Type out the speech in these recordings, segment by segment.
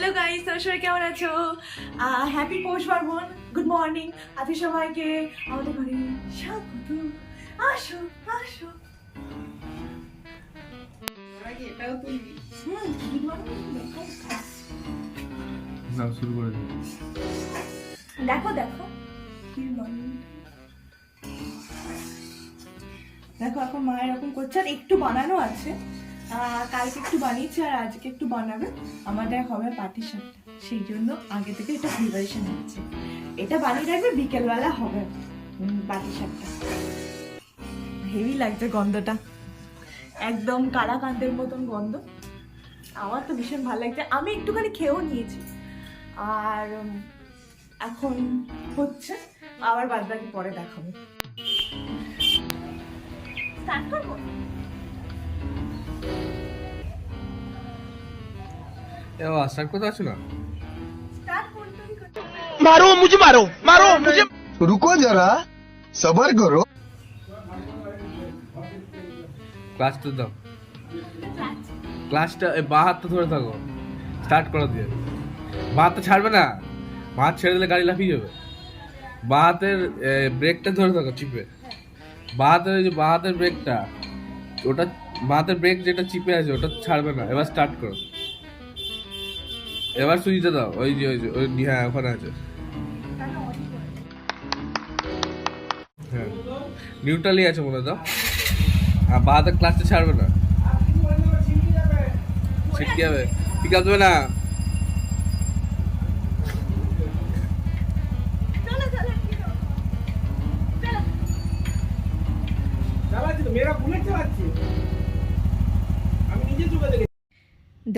Hello guys, তোমরা সবাই কেমন আছো? হ্যাপি পৌষ পার্বণ, গুড মর্নিং। আজকে সবাইকে আমাদের ঘরে স্বাগত। আসো আসো। good morning। শুরু করে দিই। দেখো দেখো, good morning। দেখো এখন মা এরকম করছে, আর একটু বানানো আছে। কালকে একটু বানিয়েছি আর আজকে একটু বানাবে। আমাদের হবে পাটির সাপটা, সেই জন্য আগে থেকে এটা প্রিপারেশন নিচ্ছে। এটা বানিয়ে রাখবে, বিকেলবেলা হবে পাটির সাপটা। হেভি লাগছে গন্ধটা, একদম কালাকান্দের মতন গন্ধ। আমার তো ভীষণ ভালো লাগছে, আমি একটুখানি খেয়েও নিয়েছি। আর এখন হচ্ছে, আবার বাদ বাকি পরে দেখাবো। স্টার্ট করবো। স্টার্ট করতে পারছো না? मारो मुझे मारो मारो मुझे रुको जरा सबर करो। ক্লাসটা দাও, ক্লাসটা বাঁ হাতটা ধরে থাকো, স্টার্ট করে দিয়ে। বাঁ হাতটা ছাড়বে না, বাঁ হাত ছেড়ে দিলে গাড়ি লাফিয়ে যাবে। বাঁ হাতের ব্রেকটা ধরে থাকো চিপে। বাঁ হাতের ওই যে বাঁ হাতের ব্রেকটা, ওটা বাঁ হাতের ব্রেক যেটা চিপে আছে ওটা ছাড়বে না। এবার স্টার্ট করো, এবার সুইচটা দাও। ওই যে হ্যাঁ ওখানে আছে, হ্যাঁ নিউট্রালি আছে মনে দাও। আর বাঁ হাতের ক্লাসটা ছাড়বে না, ছিটকে যাবে, ঠিক আসবে না।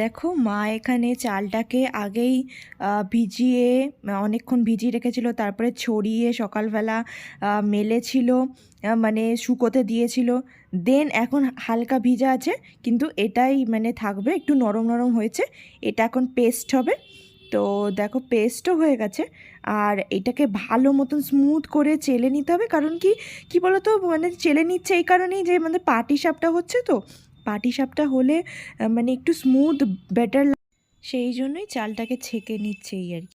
দেখো মা এখানে চালটাকে আগেই ভিজিয়ে অনেকক্ষণ ভিজিয়ে রেখেছিল, তারপরে ছড়িয়ে সকালবেলা মেলেছিল, মানে শুকোতে দিয়েছিল। দেন এখন হালকা ভিজা আছে, কিন্তু এটাই মানে থাকবে, একটু নরম নরম হয়েছে। এটা এখন পেস্ট হবে। তো দেখো পেস্টও হয়ে গেছে। আর এটাকে ভালো মতন স্মুথ করে চেলে নিতে হবে, কারণ কি বলো তো, মানে চেলে নিচ্ছে এই কারণেই যে মানে পাটিসাপটা হচ্ছে, তো পাটিসাপটা হলে মানে একটু স্মুথ বেটার, সেই জন্যই চালটাকে ছেঁকে নিচ্ছে এই আর কি।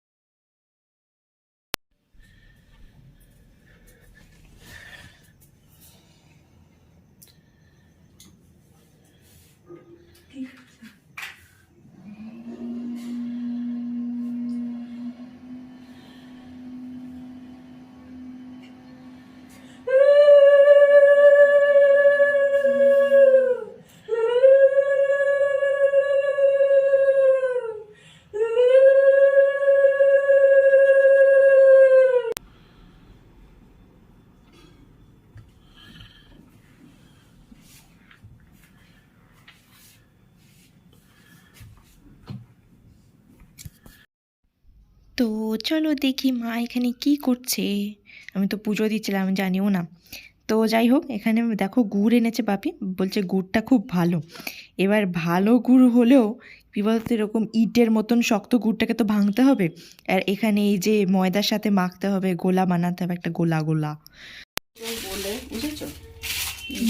তো চলো দেখি মা এখানে কি করছে। আমি তো পুজো দিচ্ছিলাম, আমি জানিও না। তো যাই হোক, এখানে দেখো গুড় এনেছে বাপি, বলছে গুড়টা খুব ভালো। এবার ভালো গুড় হলেও কী বলতো, এরকম ইটের মতন শক্ত গুড়টাকে তো ভাঙতে হবে। আর এখানে এই যে ময়দার সাথে মাখতে হবে, গোলা বানাতে হবে, একটা গোলা গোলা বলে বুঝেছো,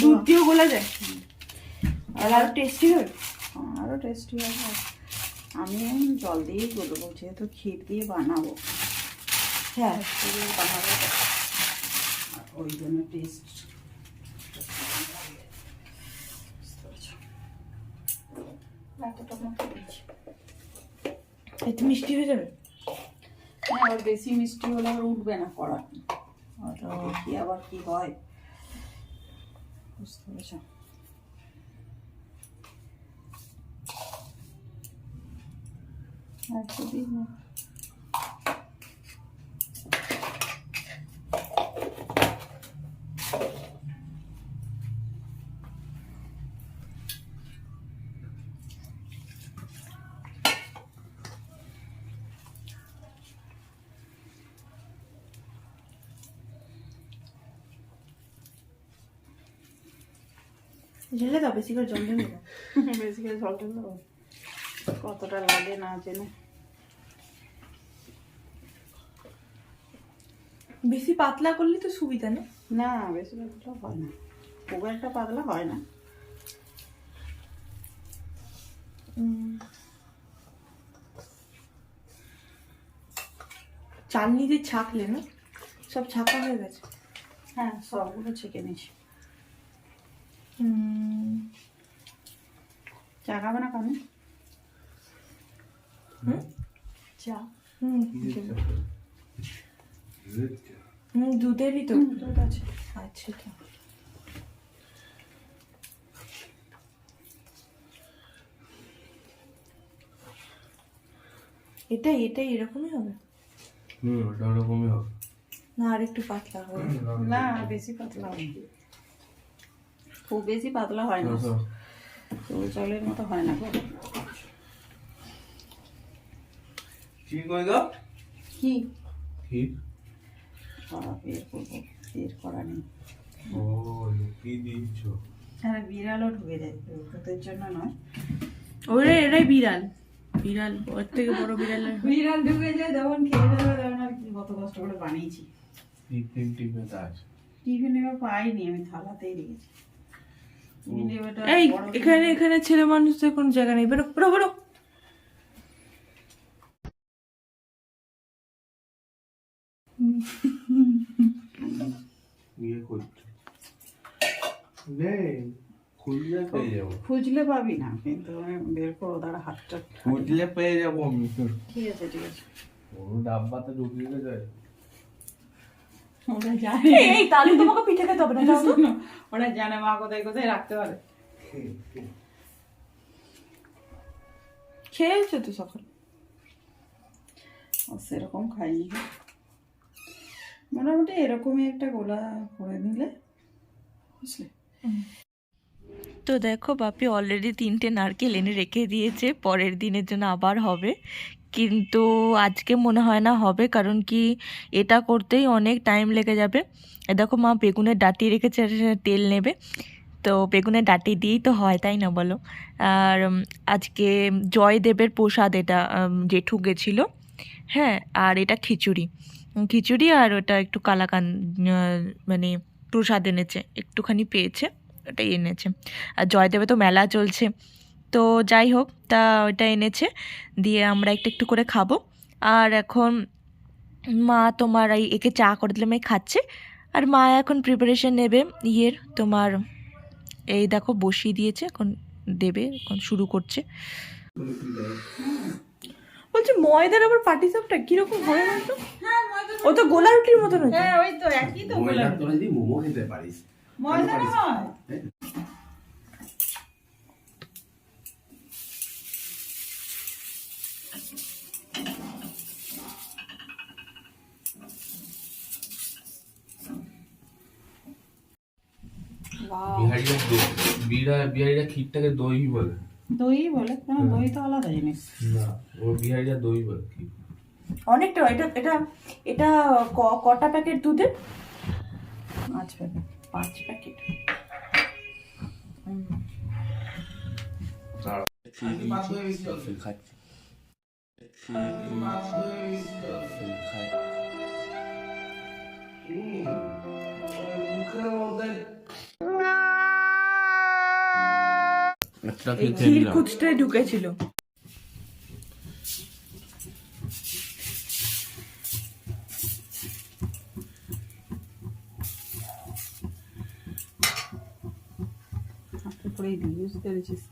দুধ দিয়েও গোলা যায়, আর আরো টেস্টি হবে। আরও টেস্টি হবে। আমি জল দিয়েই গলবো, যেহেতু ক্ষীর দিয়ে বানাবো। হ্যাঁ, বানাবো, ওই জন্য টেস্ট। এতটা মতো দিচ্ছি, একটু মিষ্টি হয়ে যাবে। হ্যাঁ, আবার বেশি মিষ্টি হলে আবার উঠবে না কড়া, কি আবার কি হয় বুঝতে পেরেছ। একটু দিই না, ঢেলে দাও, বেশি করে জল ঢেলে দাও। বেশি করে জল ঢেলে দেবো, কতটা লাগে না জেনে। বেশি পাতলা করলে তো সুবিধা না। না, বেশি পাতলা হয় না, খুব একটা পাতলা হয় না। চালনি দিয়ে ছাকলে না, সব ছাকা হয়ে গেছে। হ্যাঁ সবগুলো ছেঁকে নিয়েছি। চা খাবে না কানে? চা দুধেরই তো। দুধ আছে। আচ্ছা এটা এটাই এটাই এরকমই হবে ওটা ওরকমই হবে। না আর একটু পাতলা হবে? না বেশি পাতলা হয় না, খুব বেশি পাতলা হয় না, তো জলের মতো হয় না। কি কই গো? কি কি? করা বের করবো, বের করা নেই। ও কি দিচ্ছ? হ্যাঁ বিড়ালও ঢুকে যায়, তোদের জন্য নয়। ওরে এরাই বিড়াল, বিড়াল ওর থেকে বড় বিড়াল বিড়াল ঢুকে যায় যখন খেয়ে যাবে তখন আর কি, কত কষ্ট করে বানিয়েছি। টিফিন আছে। টিফিন এবার পাইনি, আমি থালাতেই রেখেছি। টিফিন এবারটা এই বড় এখানে এখানে ছেলে মানুষদের কোনো জায়গা নেই, বেরো বেরো বেরো। ইয়ে করছে নেই, খুললে পেয়ে যাবো। খুঁজলে পাবি না, কিন্তু আমি বের করবো, দাঁড়া হাতটা। খুঁজলে পেয়ে যাবো আমি। ঠিক আছে ঠিক আছে। ও ডাব্বাতে ঢুকিয়ে যায়। ওরা জানে, এই তাহলে তোমাকে পিঠে খেতে হবে না, যাও তো। ওরা জানে মা কোথায় কোথায় রাখতে পারে। খেয়েছো তো সকাল? ও সেরকম খাইনি, মোটামুটি এরকমই একটা গোলা করে নিলে, বুঝলে। তো দেখো বাপি অলরেডি 3টে নারকেল এনে রেখে দিয়েছে, পরের দিনের জন্য আবার হবে, কিন্তু আজকে মনে হয় না হবে, কারণ কি এটা করতেই অনেক টাইম লেগে যাবে। এ দেখো মা বেগুনের ডাঁটি রেখেছে, আর তেল নেবে, তো বেগুনের ডাঁটি দিয়েই তো হয়, তাই না বলো। আর আজকে জয়দেবের প্রসাদ এটা, জেঠু গেছিলো, হ্যাঁ। আর এটা খিচুড়ি, খিচুড়ি আর ওটা একটু কালাকান, মানে প্রসাদ এনেছে, একটুখানি পেয়েছে, ওটাই এনেছে। আর জয়দেবে তো মেলা চলছে, তো যাই হোক, তা ওইটা এনেছে, দিয়ে আমরা একটু একটু করে খাবো। আর এখন মা তোমার এই একে চা করে দিলে মেয়ে খাচ্ছে, আর মা এখন প্রিপারেশন নেবে ইয়ের, তোমার এই দেখো বসিয়ে দিয়েছে, এখন দেবে, এখন শুরু করছে। বলছি ময়দার আবার পাটিসাপটা কিরকম হয় বলতো? ও তো গোলা রুটির মতন হচ্ছে। হ্যাঁ ওই তো একই তো গোলা। তোরা যদি মোমো খেতে পারিস। ময়দা না হয়। বিহারিরা ক্ষীরটাকে দই বলে। দই বলে কেন? দই তো আলাদা জিনিস। না, ও বিহারিরা দই বলে। অনেকটা। এটা এটা এটা কটা প্যাকেট দুধের? 5 প্যাকেট। 5 প্যাকেট। এই ক্ষীর কুচটাই ঢুকেছিল। হাতে করেই দিই, বুঝতে পেরেছিস?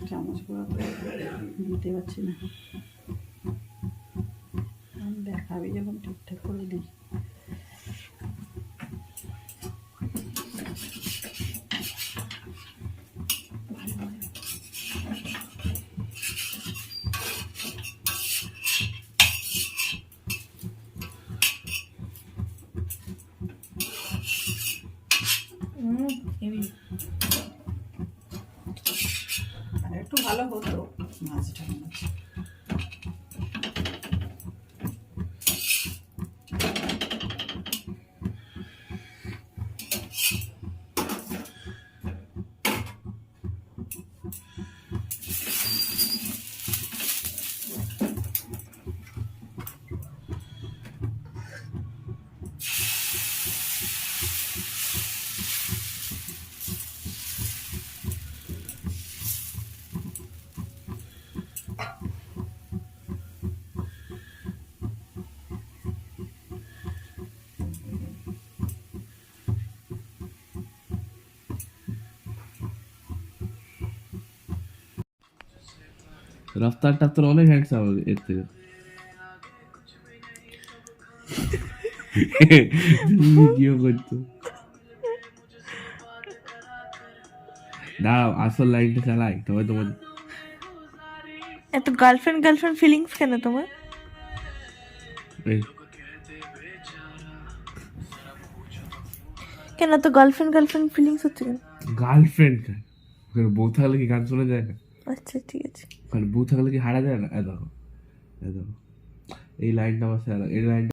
চামচ করে দিতে পারছি না, দেখাবি যখন ঠিকঠাক করে দিই। আর একটু ভালো হতো মাছটা মনে হচ্ছে। রাফতারটা তোর অনেক হ্যান্ডসাম এর থেকে। ভিডিও করতো। দাঁড়াও আসল লাইনটা চালাই তবে তোমার এত গার্লফ্রেন্ড গার্লফ্রেন্ড ফিলিংস কেন তোমার? এই কেন এত গার্লফ্রেন্ড গার্লফ্রেন্ড ফিলিংস হচ্ছে কেন? গার্লফ্রেন্ড কেন? ওখানে বউ থাকলে কি গান শোনা যায় না? আচ্ছা ঠিক আছে। ওখানে বউ থাকলে কি হারা যায় না? দেখো দেখো এই লাইনটা আমার স্যার এই লাইনটা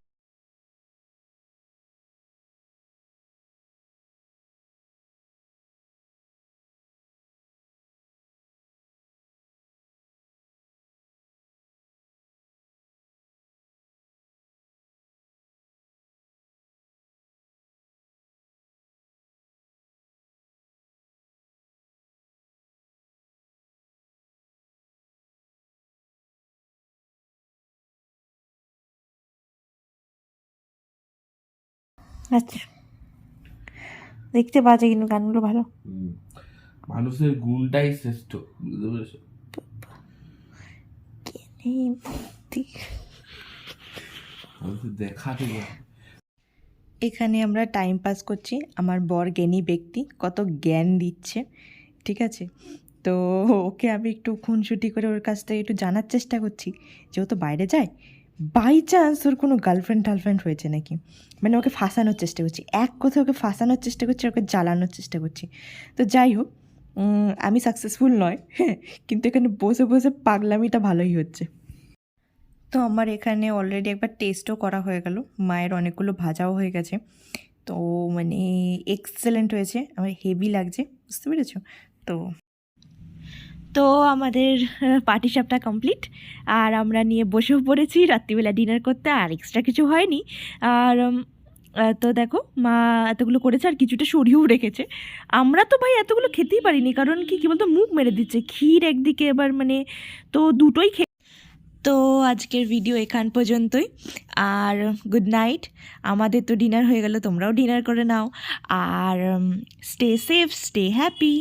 আচ্ছা দেখতে বাজে কিন্তু গানগুলো ভালো। মানুষের গুণটাই শ্রেষ্ঠ, বুঝতে পেরেছো? এই ঠিক। মানুষের দেখা থেকে এখানে আমরা টাইম পাস করছি, আমার বর জ্ঞানী ব্যক্তি কত জ্ঞান দিচ্ছে, ঠিক আছে। তো ওকে আমি একটু খুনসুটি করে ওর কাছ থেকে একটু জানার চেষ্টা করছি যে ও তো বাইরে যায়, বাই চান্স ওর কোনো গার্লফ্রেন্ড টার্লফ্রেন্ড হয়েছে নাকি, মানে ওকে ফাঁসানোর চেষ্টা করছি, এক কথায় ওকে ফাঁসানোর চেষ্টা করছি, ওকে জ্বালানোর চেষ্টা করছি। তো যাই হোক, আমি সাকসেসফুল নয়, হ্যাঁ, কিন্তু এখানে বসে বসে পাগলামিটা ভালোই হচ্ছে। তো আমার এখানে অলরেডি একবার টেস্টও করা হয়ে গেল, মায়ের অনেকগুলো ভাজাও হয়ে গেছে, তো মানে এক্সেলেন্ট হয়েছে, আমার হেভি লাগছে, বুঝতে পেরেছো? তো তো আমাদের পাটিসাপটা কমপ্লিট, আর আমরা নিয়ে বসেও পড়েছি রাত্রিবেলা ডিনার করতে, আর এক্সট্রা কিছু হয়নি। আর তো দেখো মা এতগুলো করেছে আর কিছুটা সরিয়েও রেখেছে। আমরা তো ভাই এতগুলো খেতেই পারিনি, কারণ কি বলতো মুখ মেরে দিচ্ছে, ক্ষীর একদিকে এবার মানে, তো দুটোই তো আজকের ভিডিও এখান পর্যন্তই, আর গুড নাইট। আমাদের তো ডিনার হয়ে গেল, তোমরাও ডিনার করে নাও, আর স্টে সেফ, স্টে হ্যাপি,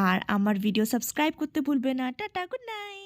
আর আমার ভিডিও সাবস্ক্রাইব করতে ভুলবে না। Tata, good night.